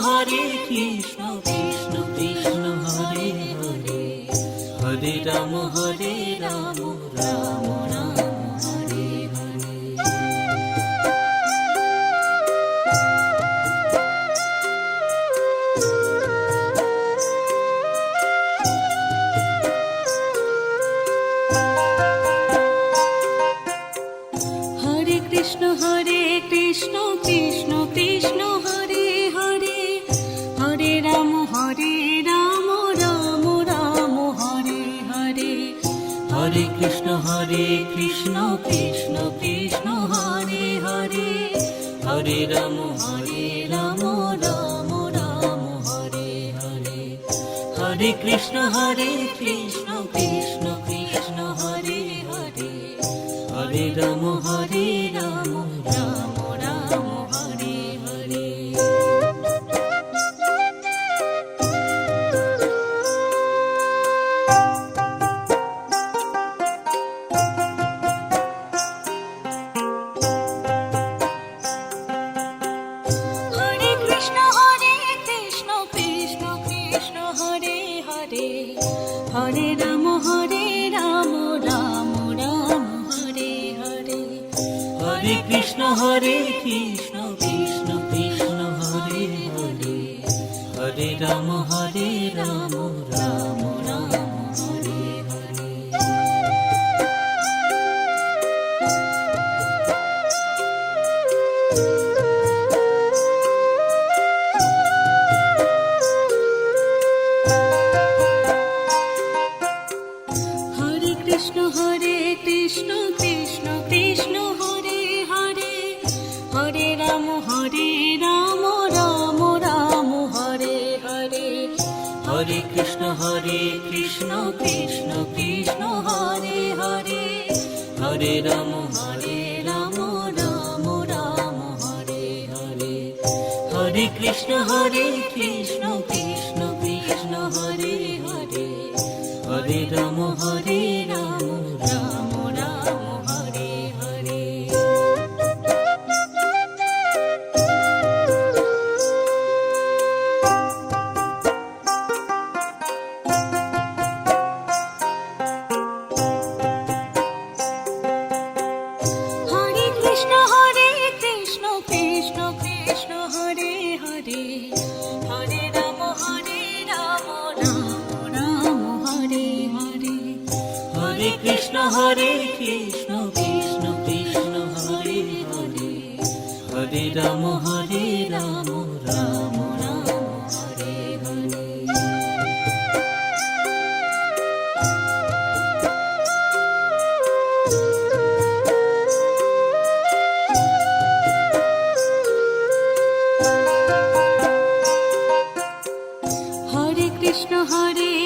Hare Krishna Krishna Krishna Hare Hare, Hare Ram Ram Ram Hare Hare. Hare Krishna Krishna Krishna Hare Hare, Hare Ram Ram Ram Hare Hare. Hare Krishna Krishna Krishna Krishna Hare Hare, Hare Ram Ram Ram Hare Hare. Hare Krishna Krishna Krishna Krishna Hare Hare, Hare Ram Ram Ram Hare Hare. Hare Krishna Krishna Krishna Hare Hare, Hare Ram Ram Ram Hare Hare. Hare Krishna Krishna Krishna Krishna Hare Hare, Hare Ram Ram Ram Hare Hare. Hare Krishna Krishna Krishna Krishna Hare Hare, Hare Ram Ram Ram Hare Hare. Hare Krishna Krishna Krishna Krishna Hare Hare, Hare Ram Ram Ram Hare Hare. Hare Krishna Krishna Krishna Krishna Hare Hare, Hare Ram Ram Ram Hare Hare. Hare Krishna Krishna Krishna Krishna Hare Hare, Hare Ram Ram Ram Hare Hare. Hare Krishna Krishna Krishna Krishna Hare Hare, Hare Ram Ram Ram Hare Hare. Hare Krishna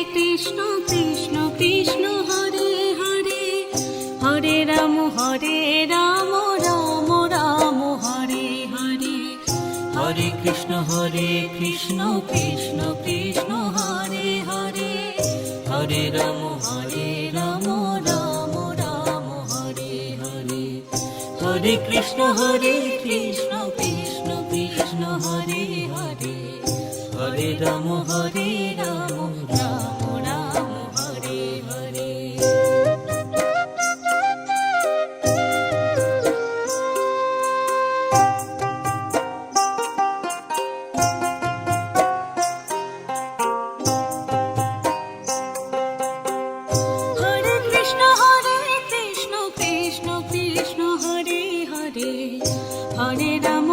Krishna Krishna Krishna Hare Hare, Hare Ram Ram Ram Hare Hare. Hare Krishna Krishna Krishna Krishna Hare Hare, Hare Ram Ram Ram Hare Hare. Hare Krishna Krishna Krishna Krishna Hare Hare, Hare Ram Ram Ram Hare Hare. Hare Krishna Krishna Krishna Krishna Hare Hare, Hare Ram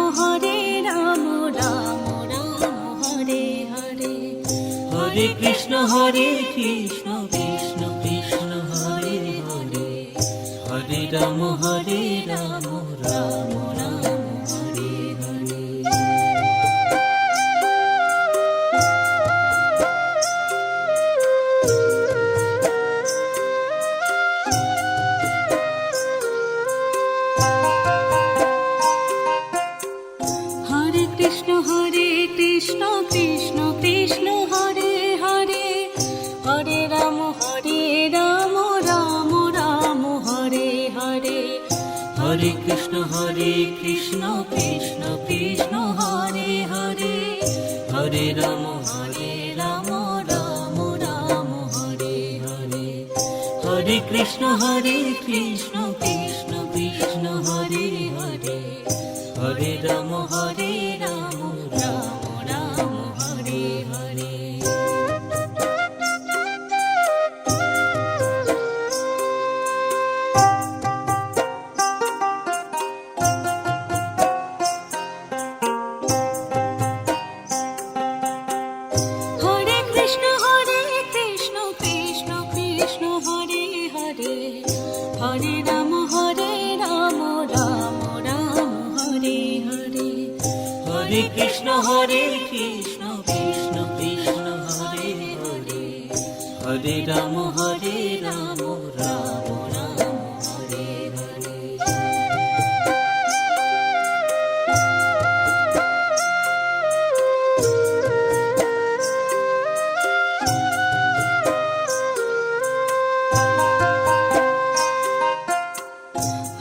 Ram Ram Hare Hare. Hare Krishna Krishna Krishna Krishna Hare Hare, Hare Ram Ram Ram Hare Hare. Hare Krishna Krishna Krishna Krishna Hare Hare, Hare Ram Ram Ram Hare Hare. Hare Krishna Krishna Krishna Krishna Hare Hare, Hare Ram Ram Ram Hare Hare. Hare Krishna Krishna Krishna Hare Hare. Hare Ram Ram Ram Hare Hare. Hare Krishna Krishna Krishna Hare Hare. Hare Ram Ram Ram Hare Hare. Hare Krishna Krishna Krishna Hare Hare. Hare Ram Ram Ram Hare Hare.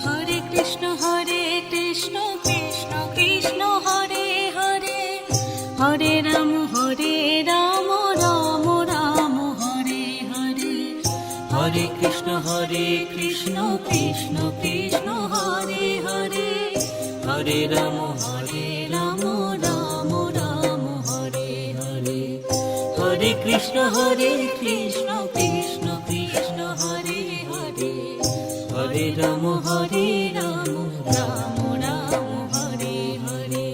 Hare Krishna Krishna Krishna Hare Hare. Hare Ram Ram Ram Hare Hare. Hare Krishna Krishna Krishna Hare Hare. Hare Ram Ram Ram Hare Hare. Hare Krishna Krishna Krishna Hare Hare. Hare Ram Ram Ram Hare Hare.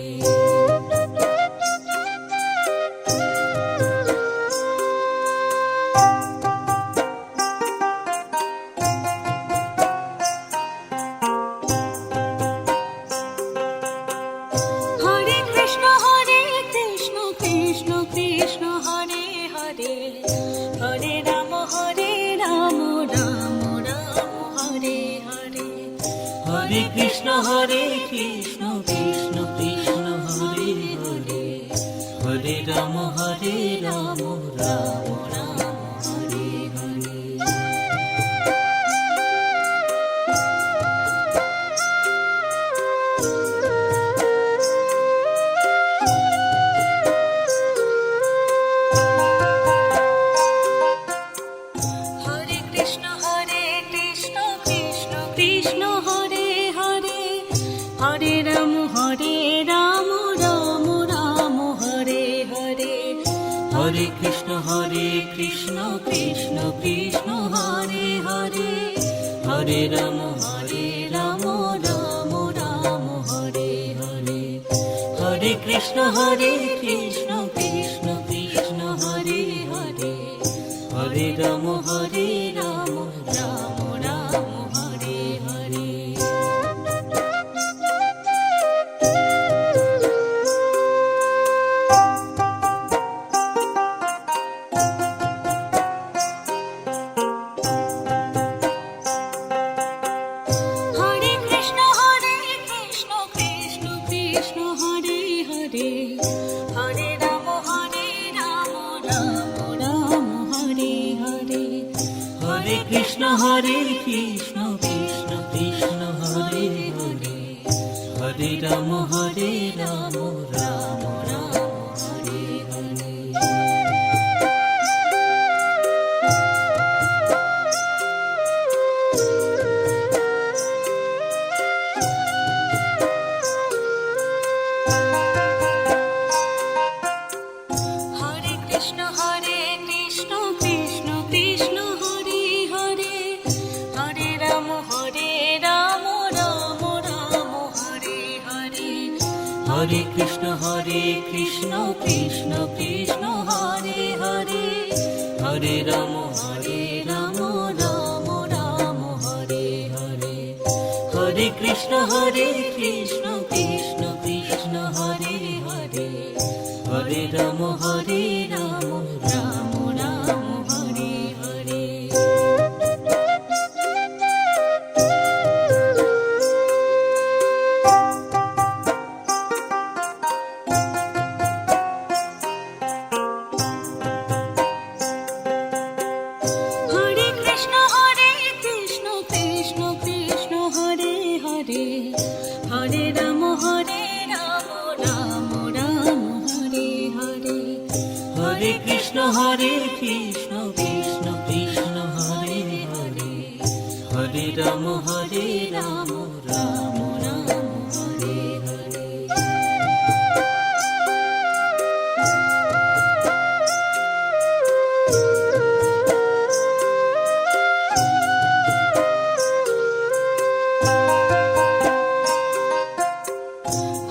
Hare Krishna Krishna Krishna Hare Hare. Hare Ram Ram Ram Hare Hare. Hare Krishna Krishna Krishna Hare Hare. Hare Ram Ram Ram Hare Hare. Hare Krishna Krishna Krishna Hare Hare. Hare Ram Ram Ram Hare Hare. Hare Krishna Krishna Krishna Hare Hare. Hare Ram Ram Ram Hare Hare. Hare Krishna Krishna Krishna Hare Hare. Hare Ram Ram Ram Hare Hare. Hare Krishna Krishna Krishna Hare Hare. Hare Ram Ram Ram Hare Hare. Hare Krishna Krishna Krishna Hare Hare. Hare Ram Ram Ram Hare Hare. Hare Krishna Krishna Krishna Hare Hare. Hare Ram Ram Ram Hare Hare. Hare Krishna Krishna Krishna Hare Hare. Hare Ram Ram Ram Hare Hare. Hare Krishna Krishna Krishna Hare Hare. Hare Ram Ram Ram Hare Hare. Hare Krishna Krishna Krishna Hare Hare. Hare Ram Ram Ram Hare Hare. Hare Krishna Krishna Krishna Hare Hare Hare Ram Ram Ram Hare Hare.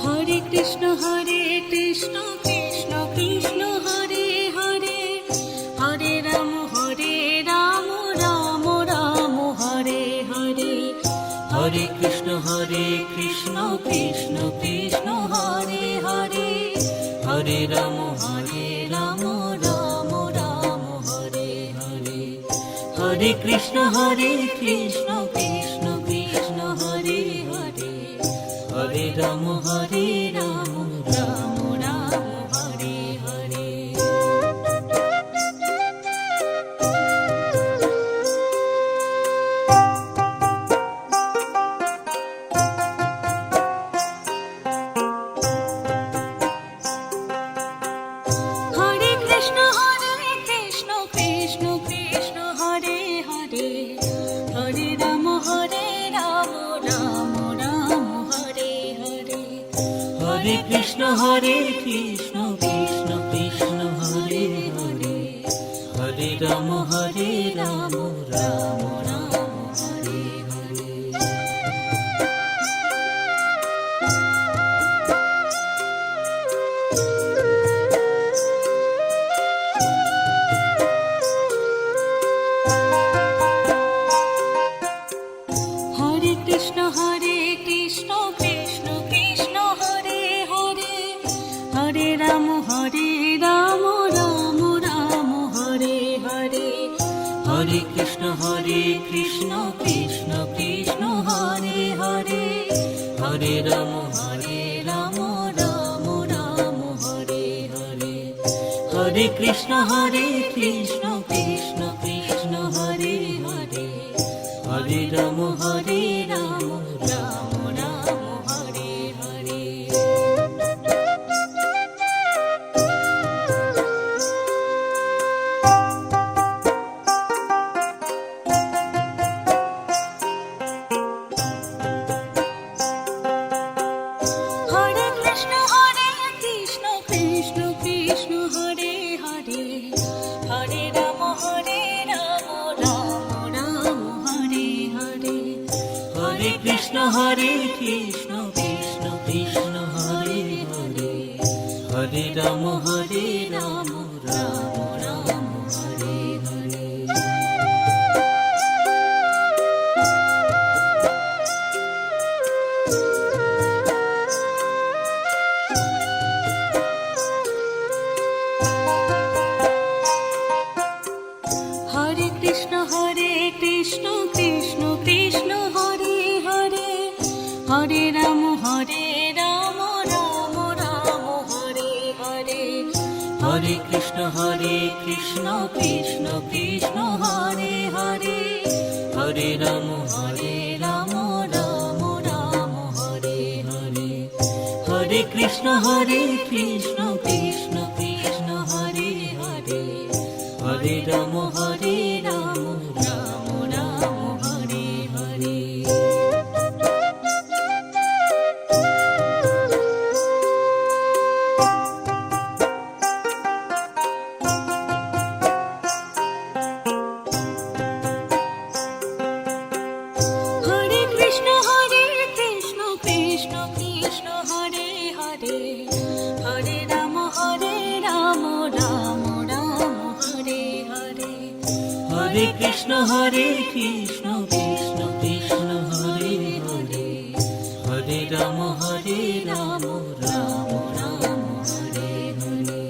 Hare Krishna Krishna Krishna Hare Hare Hare Ram Ram Ram Hare Hare. Hare Krishna Krishna Krishna Hare Hare Hare Ram Ram Ram Hare Hare. Hare Krishna Krishna Krishna Hare Hare Hare Ram Ram Ram Hare Hare. Hare Krishna Krishna Krishna Hare Hare Hare Ram Ram Ram Hare Hare. Hare Krishna Krishna Krishna Hare Hare Hare Ram Ram Ram Hare Hare. Hare Krishna Krishna Krishna Hare Hare Hare Ram Ram Ram Hare Hare. Hare Krishna Krishna Krishna Hare Hare Hare Ram Ram Ram Hare Hare. Hare Krishna Krishna Krishna Hare Hare Hare Ram Ram Ram Hare Hare. Hare Krishna Krishna Krishna Hare Hare Hare Ram Ram Ram Hare Hare. Hare Krishna Krishna Krishna Hare Hare Hare Ram Ram Ram Hare Hare. Hare Krishna Krishna Krishna Hare Hare Hare Ram Ram Ram Hare Hare. Hare Krishna Krishna Krishna Hare Hare Hare Ram Ram Ram Hare Hare. Hare Krishna Krishna Krishna Hare Hare Hare Ram Ram Ram Hare Hare. Hare Krishna Krishna Hare Hare Hare Ram Ram Ram Hare Hare. Hare Krishna Krishna Krishna Hare Hare Hare Ram Ram Ram Hare Hare.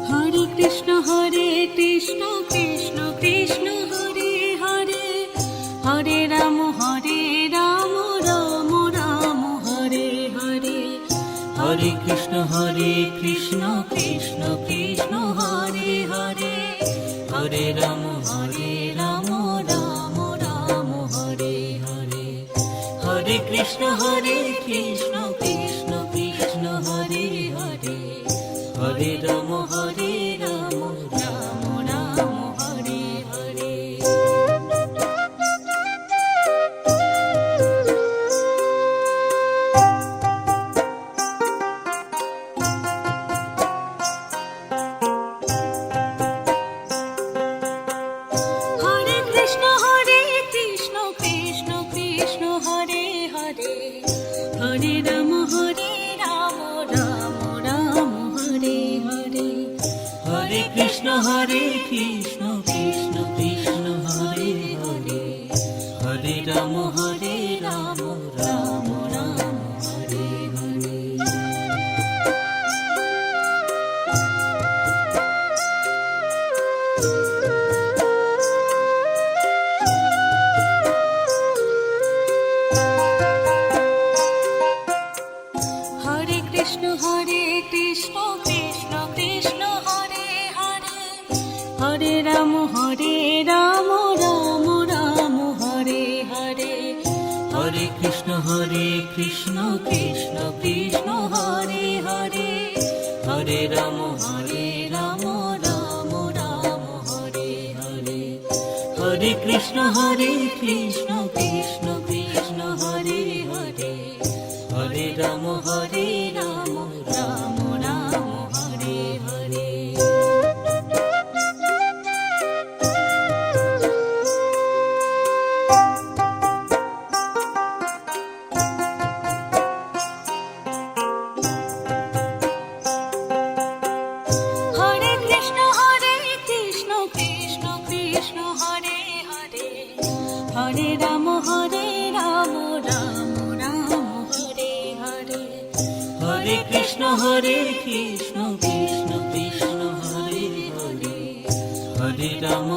Hare Krishna Krishna Krishna Hare Hare Hare Ram Ram Ram Hare Hare. Hare Krishna Krishna Krishna Hare Hare Hare Ram Ram Ram Hare Hare, Hare Krishna Krishna Krishna Hare Hare, Hare Ram Ram Ram Hare Hare. Hare Krishna Krishna Krishna Hare Hare, Hare Ram Ram Ram Hare Hare. Hare Krishna Krishna Krishna Hare Hare, Hare Ram Ram Ram Hare Hare. Hare Krishna Krishna Krishna Hare Hare, Hare Ram Ram Ram Hare Hare. Hare Krishna Krishna Krishna Hare Hare, Hare Ram Ram Ram Hare Hare. Hare Krishna Krishna Krishna Hare Hare, Hare Ram Ram Ram Hare Hare. Hare Krishna Krishna Krishna Hare Hare, Hare Ram Ram Ram Hare Hare. Hare Krishna Krishna Krishna Hare Hare, Hare Ram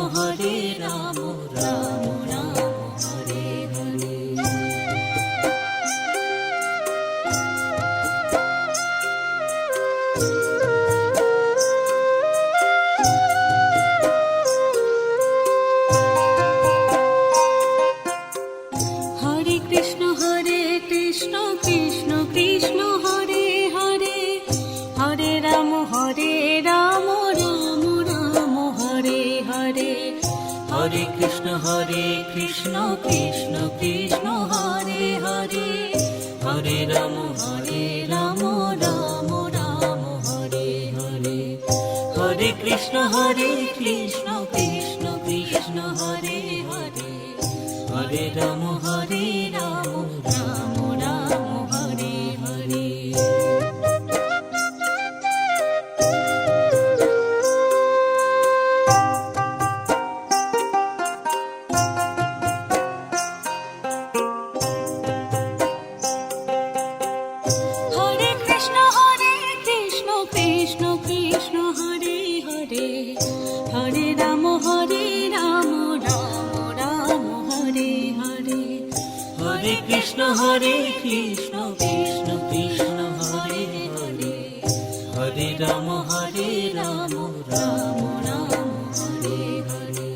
Ram Ram Hare Hare. Hare Krishna Krishna Krishna Hare Hare, Hare Ram Ram Ram Hare Hare. Hare Krishna Krishna Krishna Hare Hare, Hare Ram Ram Ram Hare Hare. Hare Krishna Krishna Krishna Hare Hare, Hare Ram Ram Ram Hare Hare. Hare Krishna Krishna Krishna Hare Hare, Hare Ram Ram Ram Hare Hare. Hare Krishna Krishna Krishna Hare Hare, Hare Ram Ram Ram Hare Hare. Hare Krishna Krishna Krishna Hare Hare, Hare Ram Ram Ram Hare Hare.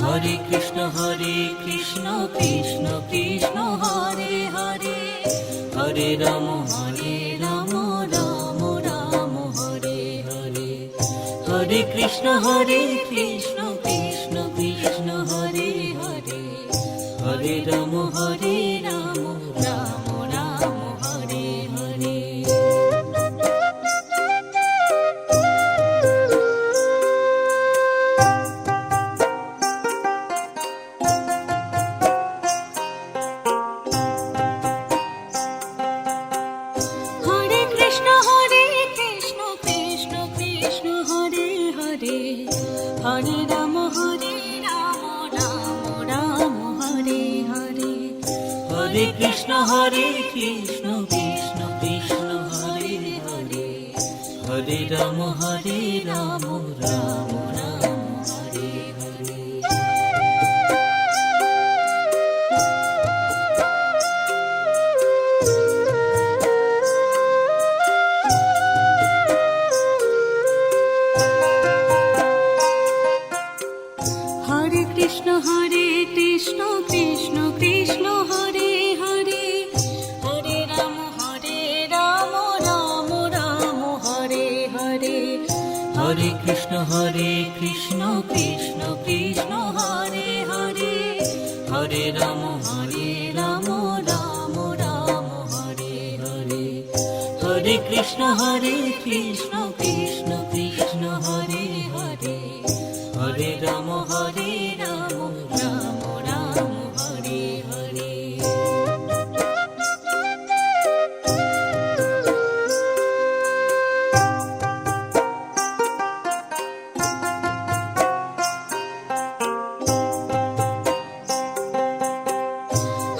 Hare Krishna Krishna Krishna Hare Hare, Hare Ram Ram Ram Hare Hare. Hare Krishna Krishna Krishna Hare Hare, Hare Ram Ram Ram Hare Hare. Hare Krishna Krishna Krishna Hare Hare, Hare Ram Ram Ram Hare Hare. Hare Krishna Krishna Krishna Hare Hare, Hare Ram Ram Ram Hare Hare. Hare Krishna Krishna Krishna Hare Hare, Hare Ram Ram Ram Hare Hare. Hare Krishna Krishna Krishna Hare Hare, Hare Ram Ram Ram Hare Hare. Hare Krishna Krishna Krishna Hare Hare, Hare Ram Ram Ram Hare Hare.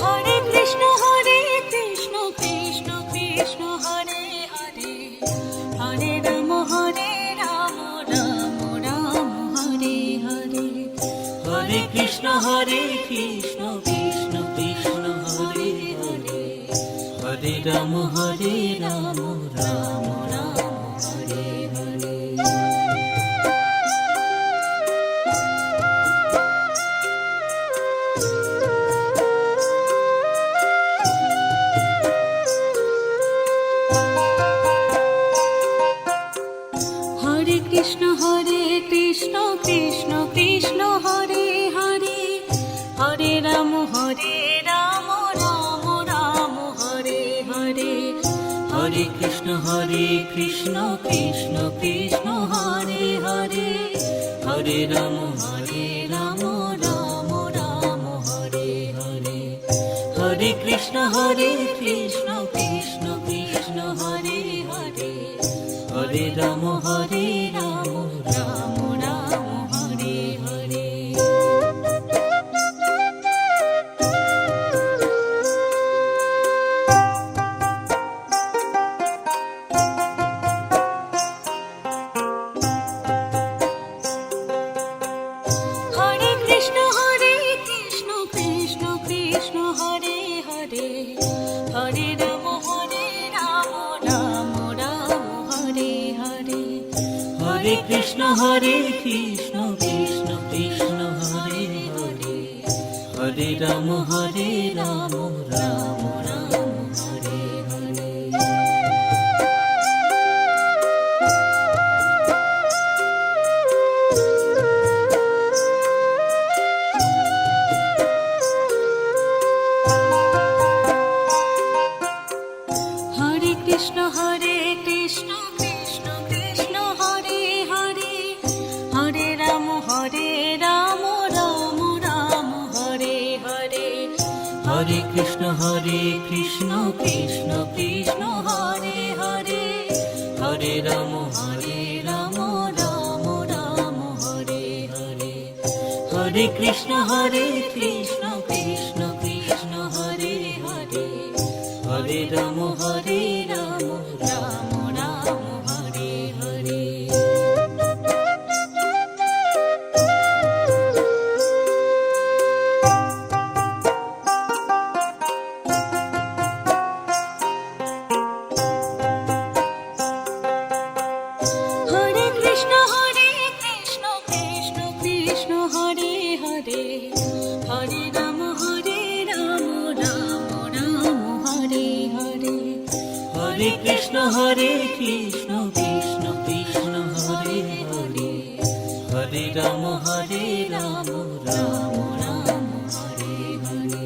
Hare Krishna Krishna Krishna Hare Hare, Hare Ram Ram Ram Hare Hare. Hare Krishna Krishna Krishna Hare Hare, Hare Ram Ram Ram Hare Hare. Hare Krishna Krishna Krishna Hare Hare, Hare Ram Ram Ram Hare Hare. Hare Krishna Krishna Krishna Hare Hare, Hare Ram Ram Ram Hare Hare. Hare Krishna Krishna Krishna Hare Hare, Hare Ram Ram Ram Hare Hare. Hare Krishna Krishna Krishna Hare Hare, Hare Ram Ram Ram Hare Hare. Hare Krishna Krishna Krishna Hare Hare, Hare Ram Ram Ram Hare Hare. Hare Krishna Krishna Krishna Hare Hare, Hare Ram Ram Ram Hare Hare. Hare Krishna Krishna Krishna Hare Hare, Hare Ram Ram Ram Hare Hare. Hare Krishna Krishna Krishna Hare Hare, Hare Ram Ram Ram Hare Hare. Hare Krishna Krishna Krishna Hare Hare, Hare Ram Ram Ram Hare Hare. Hare Krishna Krishna Krishna Hare Hare, Hare Ram Ram Ram Hare Hare.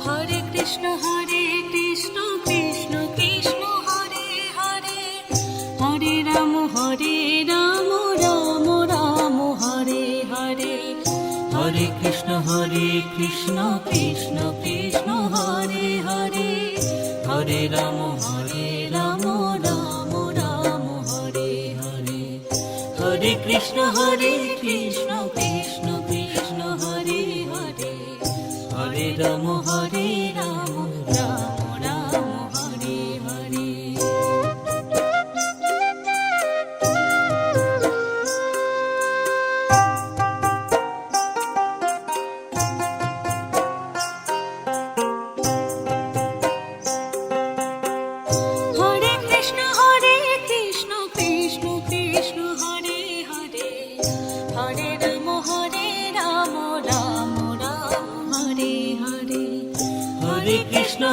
Hare Krishna Krishna Krishna Hare Hare, Hare Ram Ram Ram Hare Hare. Hare Krishna Krishna Krishna Hare Hare, Hare Ram Ram Ram Hare Hare, Hare Krishna Krishna Krishna Hare Hare, Hare Ram Ram Ram Hare Hare. Hare Krishna Krishna Krishna Hare Hare, Hare Ram Ram Ram Hare Hare. Hare Krishna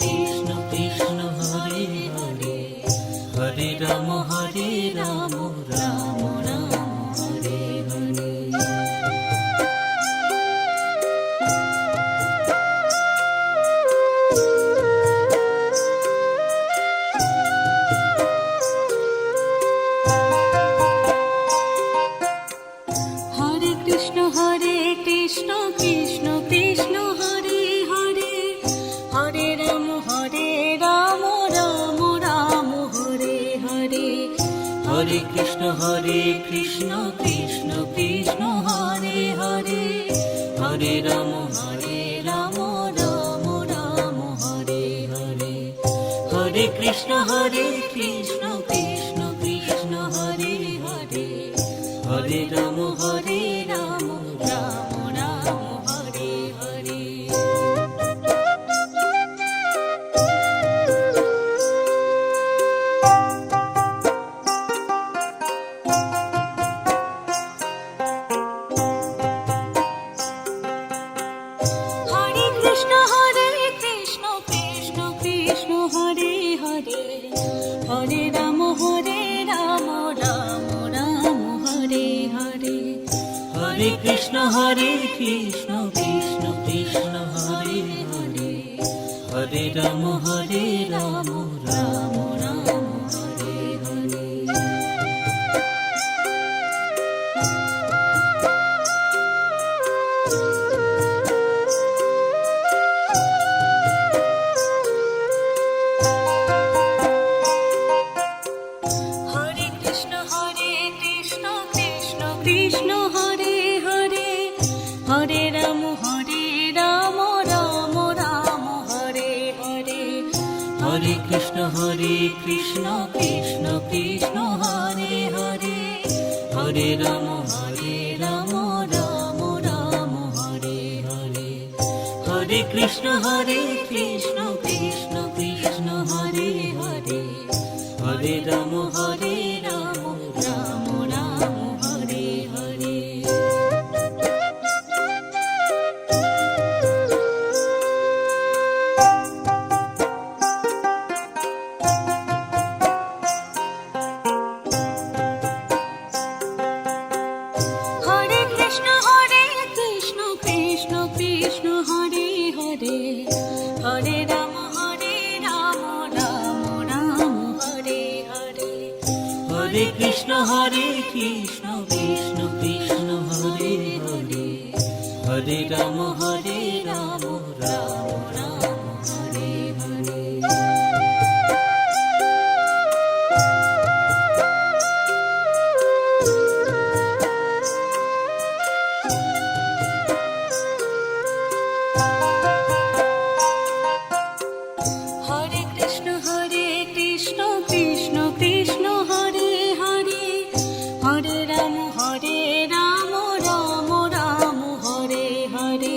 Krishna Krishna Hare Hare, Hare Ram Ram Ram Hare Hare. Hare Krishna Krishna Krishna Hare Hare, Hare Ram Ram Ram Hare Hare. Hare Krishna Krishna Krishna Hare Hare, Hare Ram Ram Ram Hare Hare. Hare Krishna Krishna Krishna Hare Hare, Hare Ram Ram Ram Hare Hare. Hare Krishna Krishna Krishna Hare Hare, Hare Ram Ram Ram Hare Hare. Hare Krishna Krishna Krishna Hare Hare, Hare Ram Ram Ram Hare Hare. Hare Krishna Krishna Krishna Hare Hare, Hare Ram Ram Ram Hare Hare. Hare Krishna Krishna Krishna Hare Hare, Hare Ram Ram Ram Hare Hare. Hare Krishna Krishna Krishna Hare Hare, Hare Ram Ram Ram Hare Hare. Hare Krishna Krishna Krishna Hare Hare, Hare Ram Ram Ram Hare Hare. Hare Krishna Krishna Krishna Hare Hare, Hare Ram Ram Ram Hare Hare. Hare Krishna Krishna Krishna Hare Hare, Hare Ram Ram Ram Hare Hare.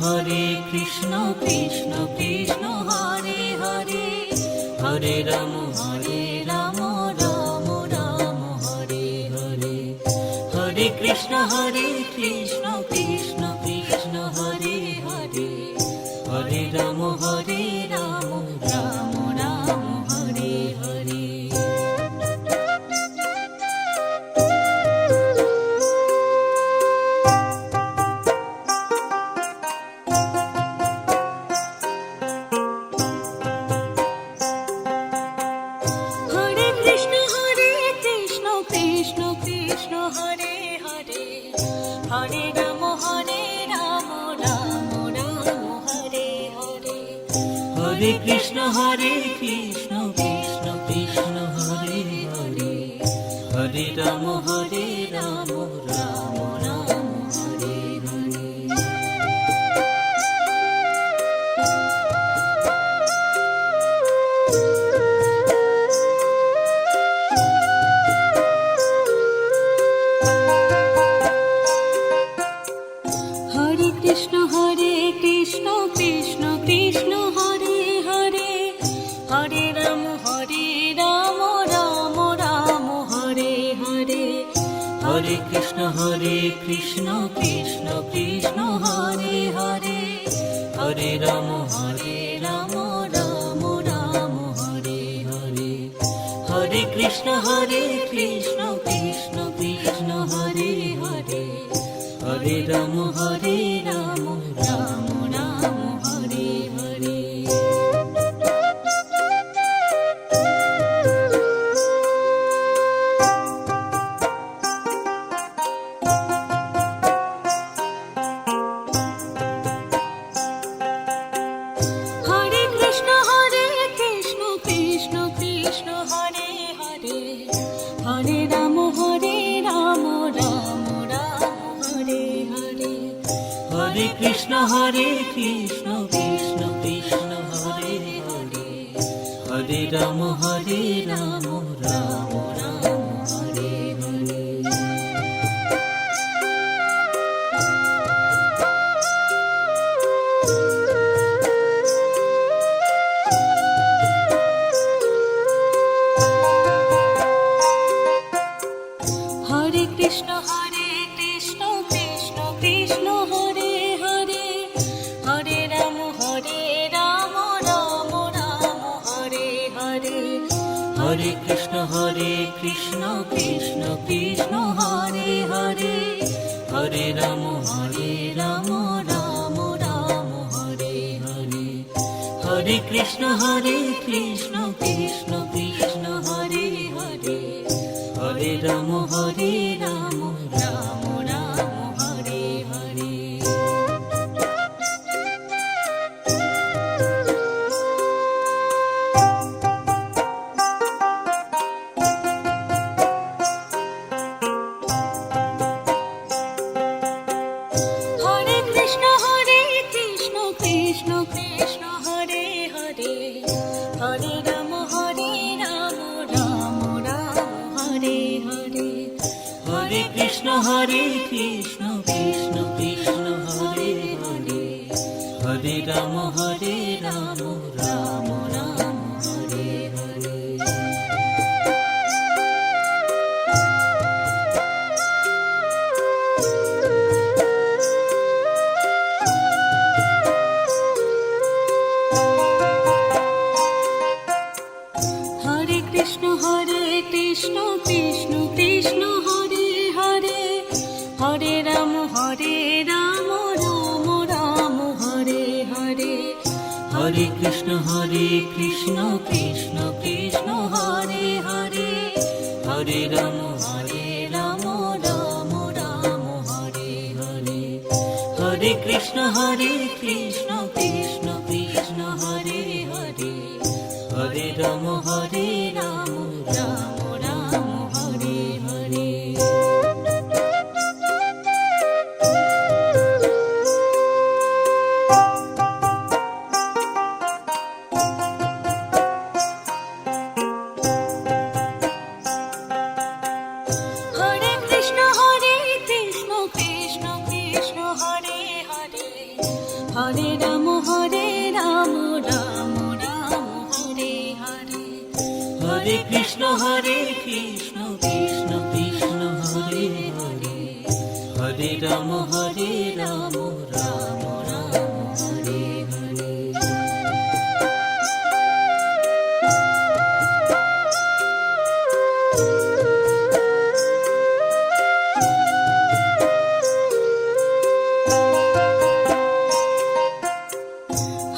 Hare Krishna Krishna Krishna Hare Hare, Hare Ram Ram Ram Hare Hare. Hare Krishna Krishna Krishna Hare Hare, Hare Ram Ram Ram Hare Hare. Hare Krishna Krishna Krishna Hare Hare, Hare Ram Ram Ram Hare Hare. Hare Krishna Krishna Krishna Hare Hare, Hare Ram Ram Ram Hare Hare. Hare Krishna Krishna Krishna Hare Hare, Hare Ram Ram Ram Hare Hare. Hare Krishna Krishna Krishna Hare Hare, Hare Ram Ram Ram Hare Hare. Hare Krishna Krishna Krishna Hare Hare, Hare Ram Ram Ram Hare Hare. Hare Krishna Krishna Krishna Hare Hare, Hare Ram Ram Ram Hare Hare. Hare Krishna Krishna Krishna Hare Hare, Hare Ram Ram Ram Hare Hare. Hare Krishna Krishna Krishna Hare Hare, Hare Ram Ram Ram Hare Hare. Hare Krishna Krishna Krishna Hare Hare, Hare Ram Ram Ram Hare Hare. Hare Krishna Krishna Krishna Hare Hare, Hare Ram Ram Ram Hare Hare. Hare Krishna Krishna Krishna Hare Hare, Hare Ram Ram Ram Hare Hare. Hare Krishna Krishna Krishna Hare Hare, Hare Ram Ram Ram Hare Hare. Hare Krishna Krishna Krishna Hare Hare, Hare Ram Ram Ram Hare Hare. Hare Krishna Krishna Krishna Hare Hare, Hare Ram Ram Ram Hare Hare. Hare Krishna Krishna Krishna Hare Hare, Hare Ram Ram Ram Hare Hare. Hare Krishna Krishna Krishna Hare Hare, Hare Ram Ram Ram Hare Hare. Hare Krishna Krishna Krishna Hare Hare, Hare Ram Ram Ram Hare Hare.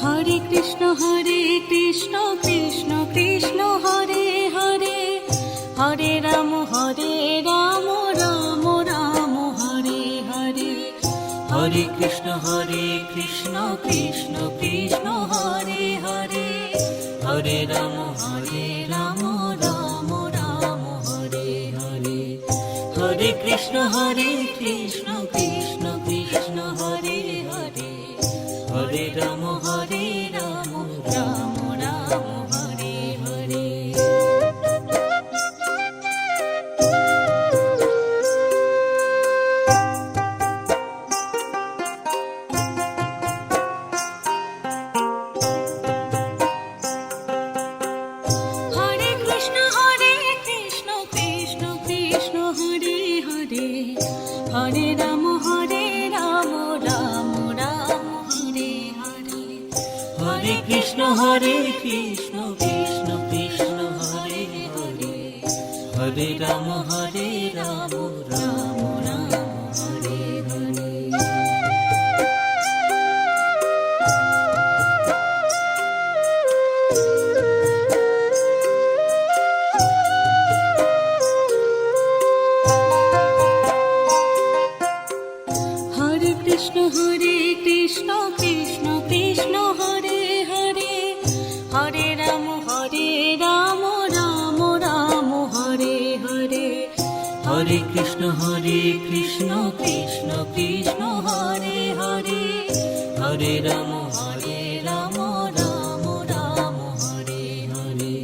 Hare Krishna Krishna Krishna Hare Hare, Hare Ram Ram Ram Hare Hare. Hare Krishna Krishna Krishna Hare Hare, Hare Ram Ram Ram Hare Hare, Hare Krishna Krishna Krishna Hare Hare, Hare Ram Ram Ram Hare Hare. Hare Krishna Krishna Krishna Hare Hare, Hare Ram Ram Ram Hare Hare. Hare Krishna Krishna Krishna Hare Hare, Hare Ram Ram Ram Hare Hare. Hare Krishna Krishna Krishna Hare Hare, Hare Ram Ram Ram Hare Hare. Hare Krishna Krishna Krishna Hare Hare, Hare Ram Ram Ram Hare Hare.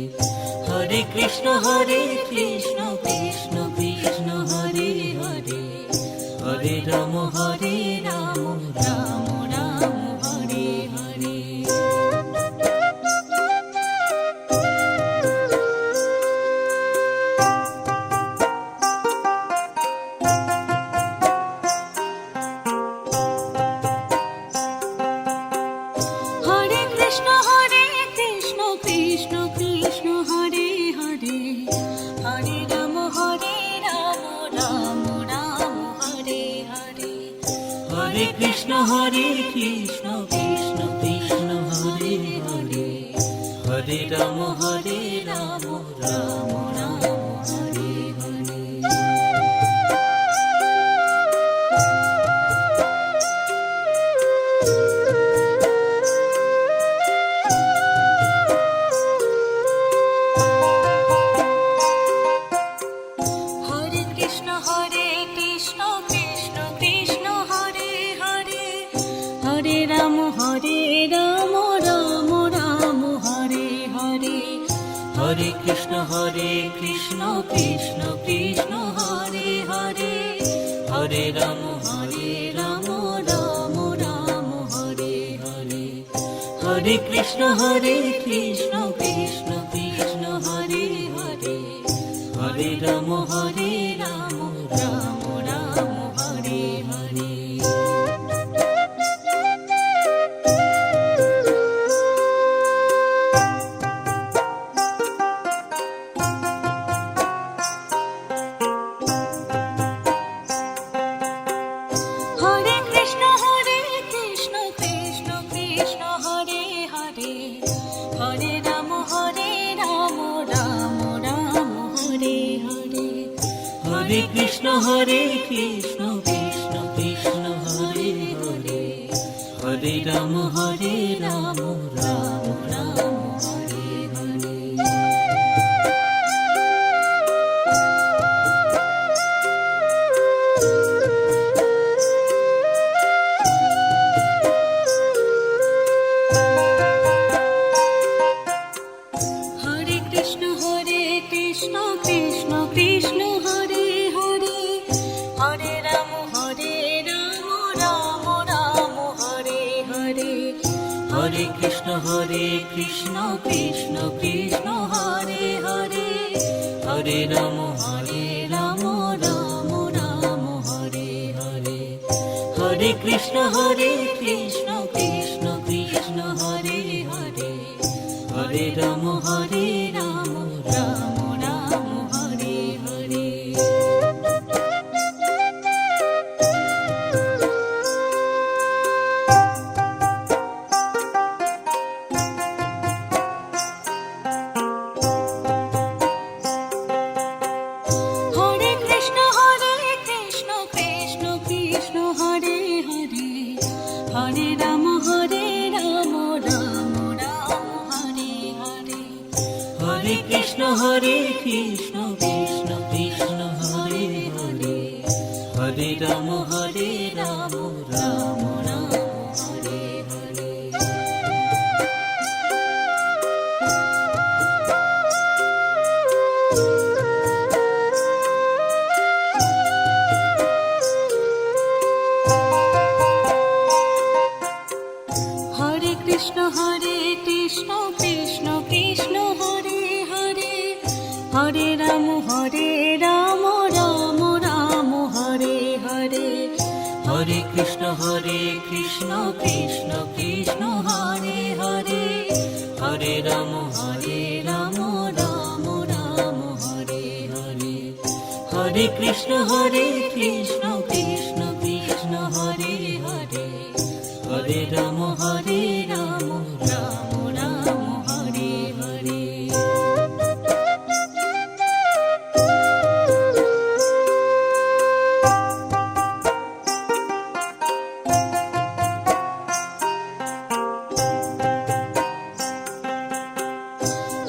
Hare Krishna Krishna Krishna Hare Hare, Hare Ram Ram Ram Hare Hare. Hare Krishna Krishna Krishna Hare Hare, Hare Ram Ram Ram Hare Hare. Hare Krishna Krishna Krishna Hare Hare, Hare Ram Ram Ram Hare Hare. Hare Krishna Krishna Krishna Hare Hare, Hare Ram Ram Ram Hare Hare. Hare Krishna Krishna Krishna Hare Hare, Hare Ram Ram Ram Hare Hare. Hare Krishna Krishna Krishna Hare Hare, Hare Ram Ram Ram Hare Hare. Hare Krishna Krishna Krishna Hare Hare, Hare Ram Ram Ram Hare Hare. Hare Krishna Krishna Krishna Hare Hare, Hare Ram Ram Ram Hare Hare. Hare Krishna Krishna Krishna Hare Hare, Hare Ram Ram Ram Hare Hare. Hare Krishna Krishna Krishna Hare Hare, Hare Ram Ram Ram Hare Hare. Hare Krishna Krishna Krishna Hare Hare, Hare Ram Ram Ram Hare Hare. Hare Krishna Krishna Krishna Hare Hare, Hare Ram Ram Ram Hare Hare. Krishna Krishna Krishna Hare Hare, Hare Ram Ram Ram Hare Hare. Hare Krishna Krishna Krishna Hare Hare, Hare Ram Ram Ram Hare Hare. Hare Krishna Krishna Krishna Hare Hare, Hare Ram Ram Ram Hare Hare. Hare Krishna Krishna Krishna Hare Hare, Hare Ram Ram Ram Hare Hare.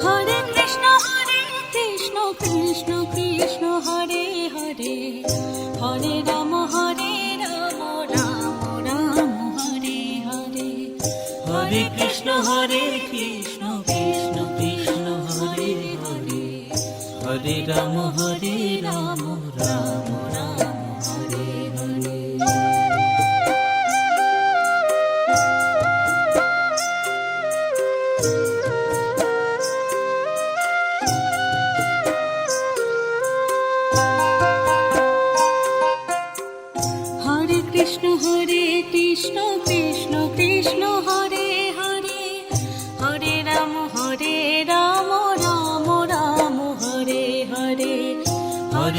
Hare Krishna Krishna Krishna Hare Hare, Hare Ram Ram Ram Hare Hare. Hare Krishna Krishna Krishna Hare Hare, Hare Ram Ram Ram Hare Hare. Hare Krishna Krishna Krishna Hare Hare, Hare Ram Ram Ram Hare Hare. Hare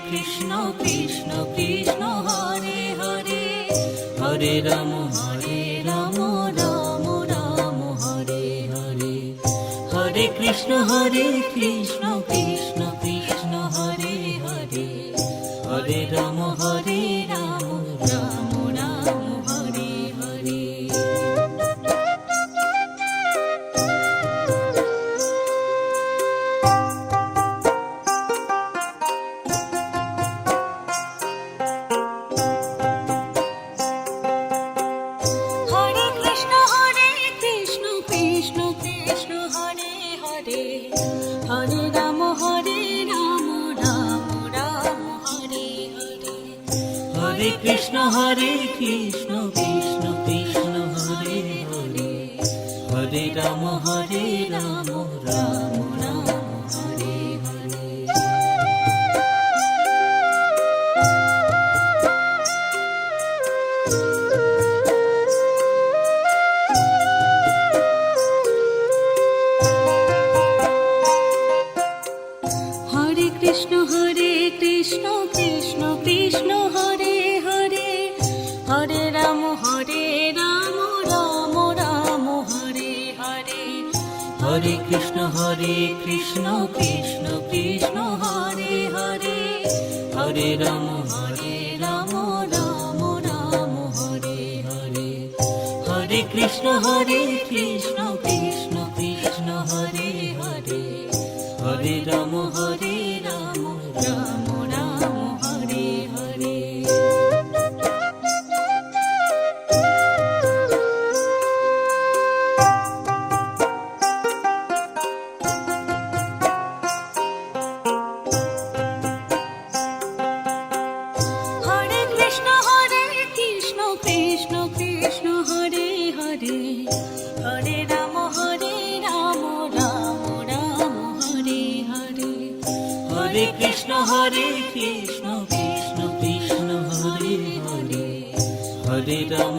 Krishna Krishna Krishna Hare Hare, Hare Ram Ram Ram Hare Hare. Hare Krishna Krishna Krishna Hare Hare, Hare Ram Ram Ram Hare Hare. Hare Krishna Krishna Krishna Hare Hare, Hare Ram Ram Ram Hare Hare. Hare Krishna Krishna Krishna Hare Hare, Hare Ram Ram Ram Hare Hare. Hare Krishna Krishna Krishna Hare Hare, Hare Ram Ram Ram Hare Hare. Hare Krishna Krishna Krishna Hare Hare, Hare Ram Ram Ram Hare Hare. Hare Krishna Krishna Krishna Hare Hare, Hare Ram Ram Ram Hare Hare. Hare Krishna Krishna Krishna Hare Hare, Hare Ram Ram Ram Hare Hare. Hare Krishna Krishna Krishna Hare Hare, Hare Ram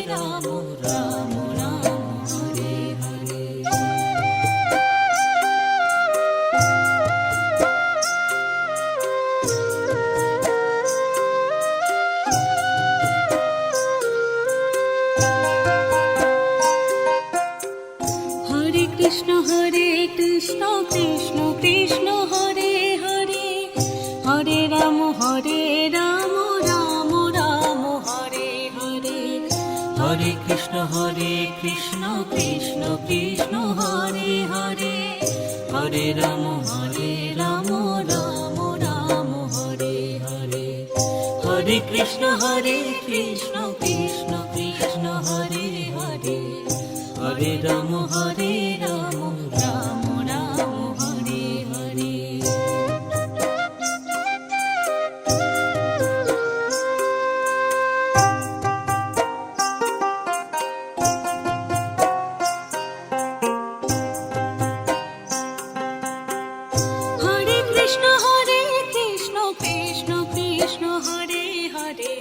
Ram Ram Hare Hare. Hare Krishna Krishna Krishna Hare Hare, Hare Ram Ram Ram Hare Hare. Hare Krishna Krishna Krishna Hare Hare, Hare Ram Ram Ram Hare Hare. Hare Krishna Krishna Krishna Hare Hare. Hare Ram Ram Ram Hare Hare. Hare Krishna Krishna Krishna Hare Hare.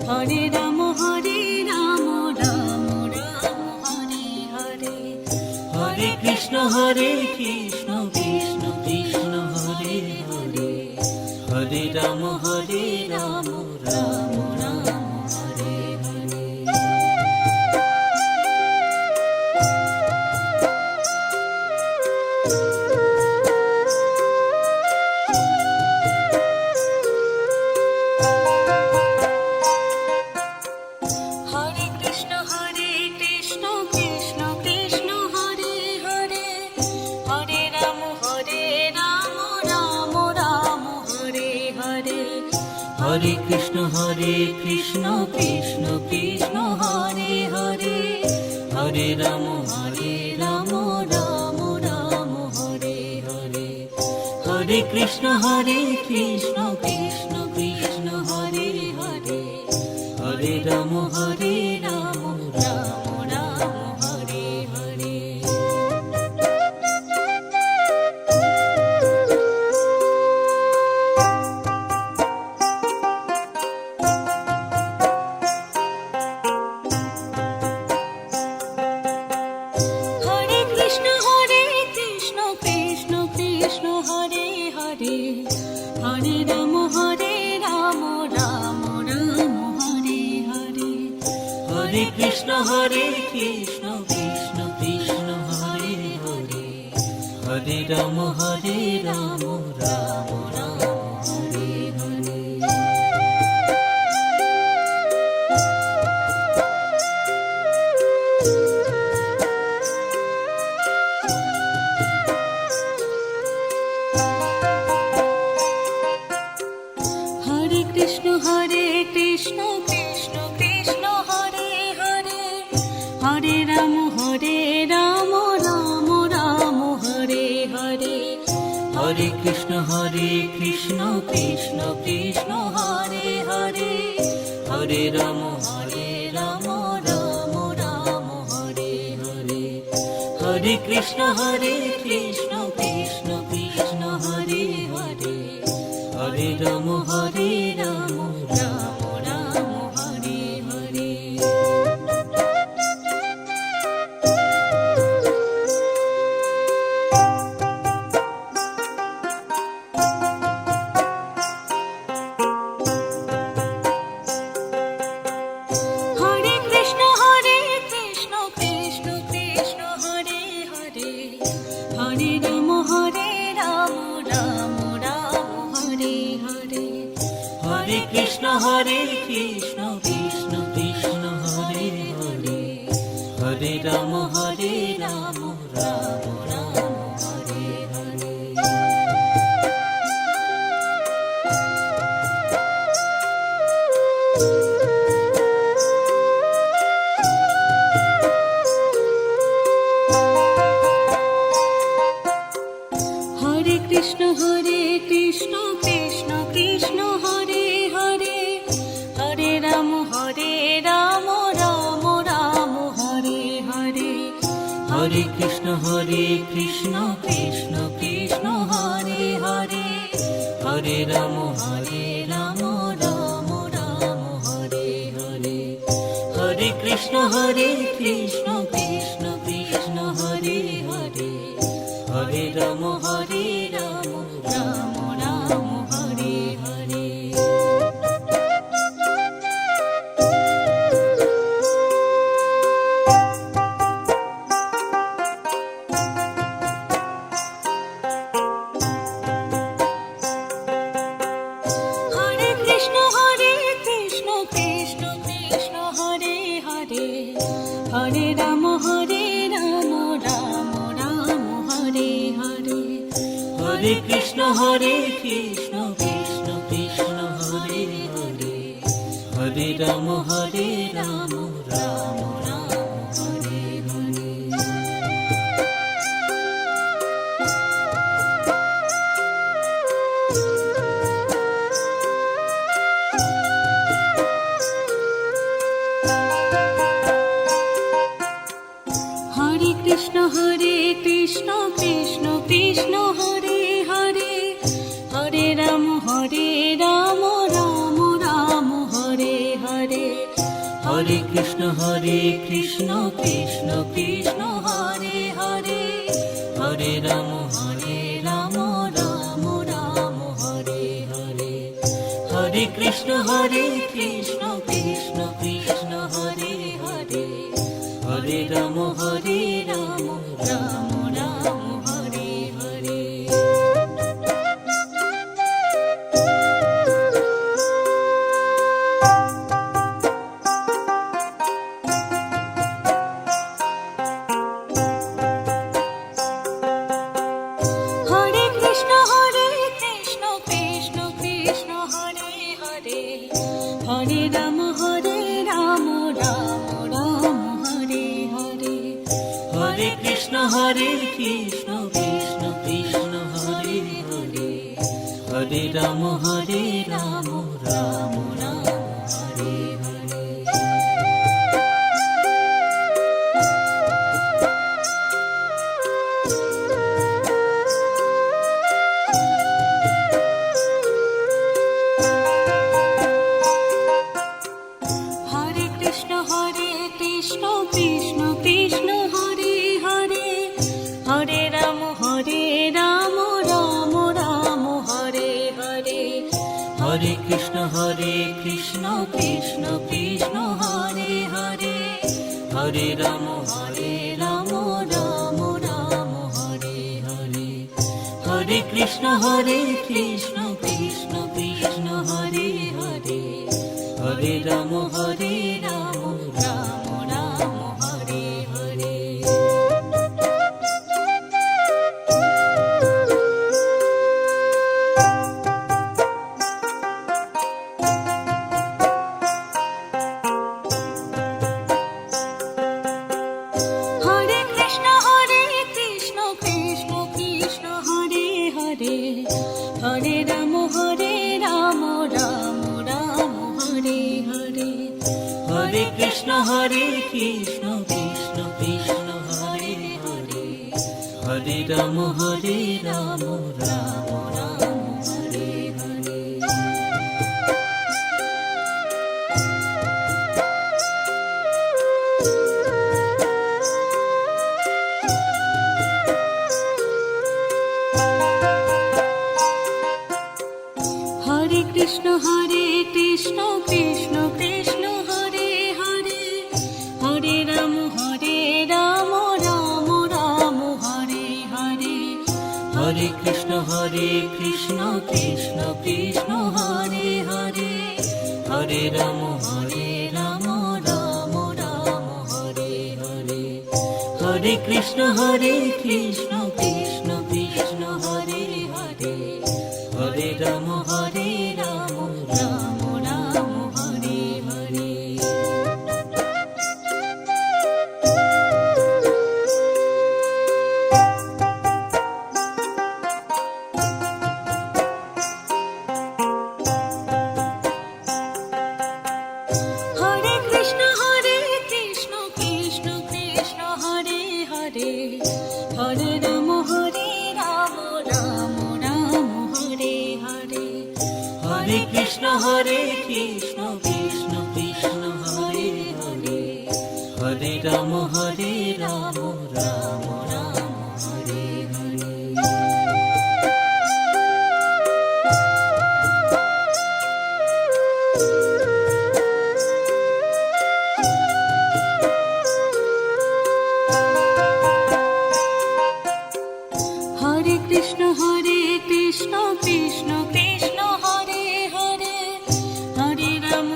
Hare Ram Ram Ram Hare Hare. Hare Krishna Krishna Krishna Hare Hare. Hare Ram Ram Ram Hare Hare. Hare Krishna Krishna Krishna Hare Hare. Hare Ram Ram Ram Hare Hare. Hare Krishna Krishna Krishna Hare Hare. Hare Ram Ram Ram Hare Hare. Hare Krishna Krishna Krishna Hare Hare. Hare Ram Ram Ram Hare Hare. Hare Krishna Krishna Krishna Hare Hare. Hare Ram Ram Ram Hare Hare. Hare Krishna Krishna Krishna Hare Hare. Hare Ram Ram Ram Hare Hare. Hare Krishna Krishna Krishna Hare Hare. Hare Ram Ram Ram Hare Hare. Hare Krishna Krishna Krishna Hare Hare. Hare Ram Ram Ram Hare Hare. Hare Krishna Krishna Krishna Hare Hare. Hare Ram Ram Ram Hare Hare. Hare Krishna Krishna Krishna Hare Hare. Hare Ram Ram Ram Hare Hare. Hare Krishna Krishna Krishna Hare Hare. Hare Ram Ram Ram Hare Hare. Hare Krishna Krishna Krishna Hare Hare. Hare Ram Ram Ram Hare Hare. Hare Krishna Krishna Krishna Hare Hare. Hare Ram Ram Ram Hare Hare. Hare Krishna Krishna Krishna Hare Hare. Hare Ram Ram Ram Hare Hare. Hare Krishna Krishna Krishna Hare Hare. Hare Ram Ram Ram Hare Hare. Hare Krishna Krishna Krishna Hare Hare, Hare Ram Ram Ram Hare Hare. Hare Krishna Krishna Krishna Hare Hare, Hare Ram Ram Ram Hare Hare. Hare Krishna Krishna Krishna Hare Hare, Hare Ram Ram Ram Hare Hare. Hare Krishna Krishna Krishna Hare Hare, Hare Ram Ram Ram Hare Hare. Hare Krishna Krishna Krishna Hare Hare, Hare Ram Ram Ram Hare Hare. Hare Krishna Krishna Krishna Hare Hare, Hare Ram Ram Ram Hare Hare. Hare Krishna Krishna Krishna Hare Hare, Hare Ram Ram Ram Hare Hare. Hare Krishna Krishna Krishna Hare Hare, Hare Ram Ram Ram Hare Hare. Hare Krishna Krishna Krishna Hare Hare, Hare Ram Ram Ram Hare Hare. Hare Krishna Krishna Krishna Hare Hare, Hare Ram Ram Ram Hare Hare. Hare Krishna Krishna Krishna Hare Hare, Hare Ram Ram Ram Hare Hare. Hare Krishna Krishna Krishna Hare Hare, Hare Ram Ram Ram Hare Hare. Hare Krishna Krishna Krishna Hare Hare, Hare Ram Ram Ram Hare Hare. Hare Krishna Krishna Krishna Hare Hare, Hare Ram Ram Ram Hare Hare. Hare Krishna Krishna Krishna Hare Hare, Hare Ram Ram Ram Hare Hare. Hare Krishna Krishna Krishna Hare Hare, Hare Ram Ram Ram Hare Hare. Hare Krishna Krishna Krishna Hare Hare, Hare Ram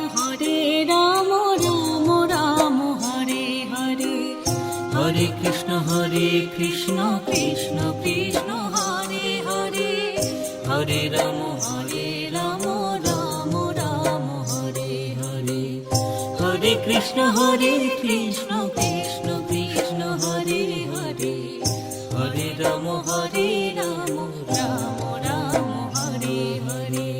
Ram Ram Hare Hare. Hare Krishna Krishna Krishna Hare Hare, Hare Ram Ram Ram Hare Hare, Hare Krishna Krishna Krishna Hare Hare, Hare Ram Ram Ram Hare Hare.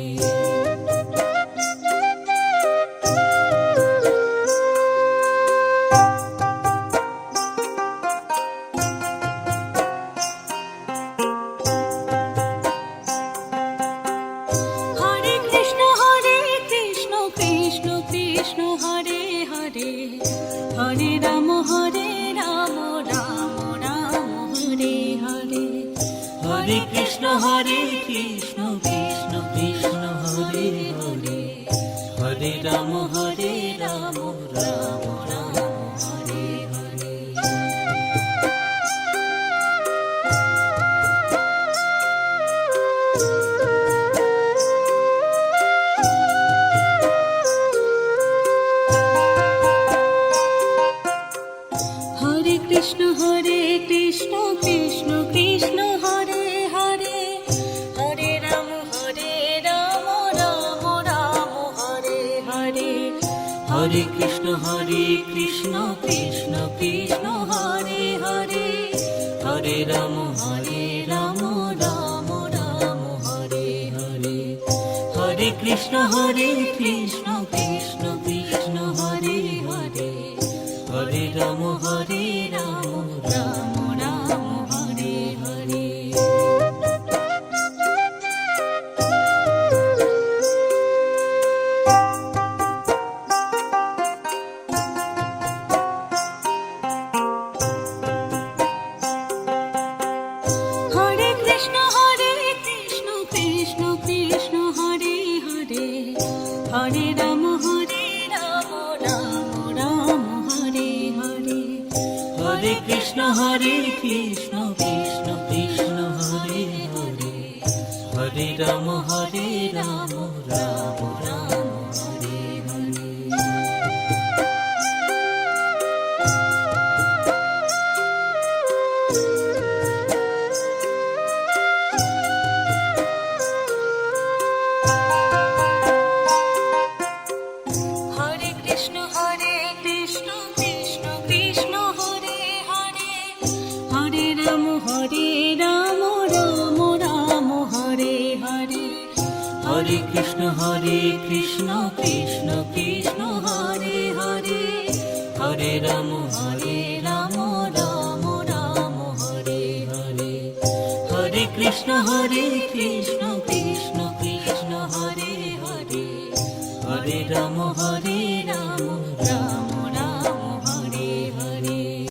Hare Krishna Krishna Krishna Hare Hare, Hare Ram Ram Ram Hare Hare. Hare Krishna Krishna Krishna Hare Hare, Hare Ram Ram Ram Hare Hare. Hare Krishna Krishna Krishna Hare Hare, Hare Ram Ram Ram Hare Hare. Hare Krishna Krishna Krishna Hare Hare, Hare Ram Ram Ram Hare Hare. Hare Krishna Krishna Krishna Hare Hare, Hare Ram Ram Ram Hare Hare. Hare Krishna Krishna Krishna Hare Hare, Hare Ram Ram Ram Hare Hare. Hare Krishna Krishna Krishna Hare Hare, Hare Ram Ram Ram Hare Hare. Hare Krishna Krishna Krishna Hare Hare, Hare Ram Ram Ram Hare Hare. Hare Krishna Krishna Krishna Hare Hare, Hare Ram Ram Ram Hare Hare. Hare Krishna Krishna Krishna Hare Hare, Hare Ram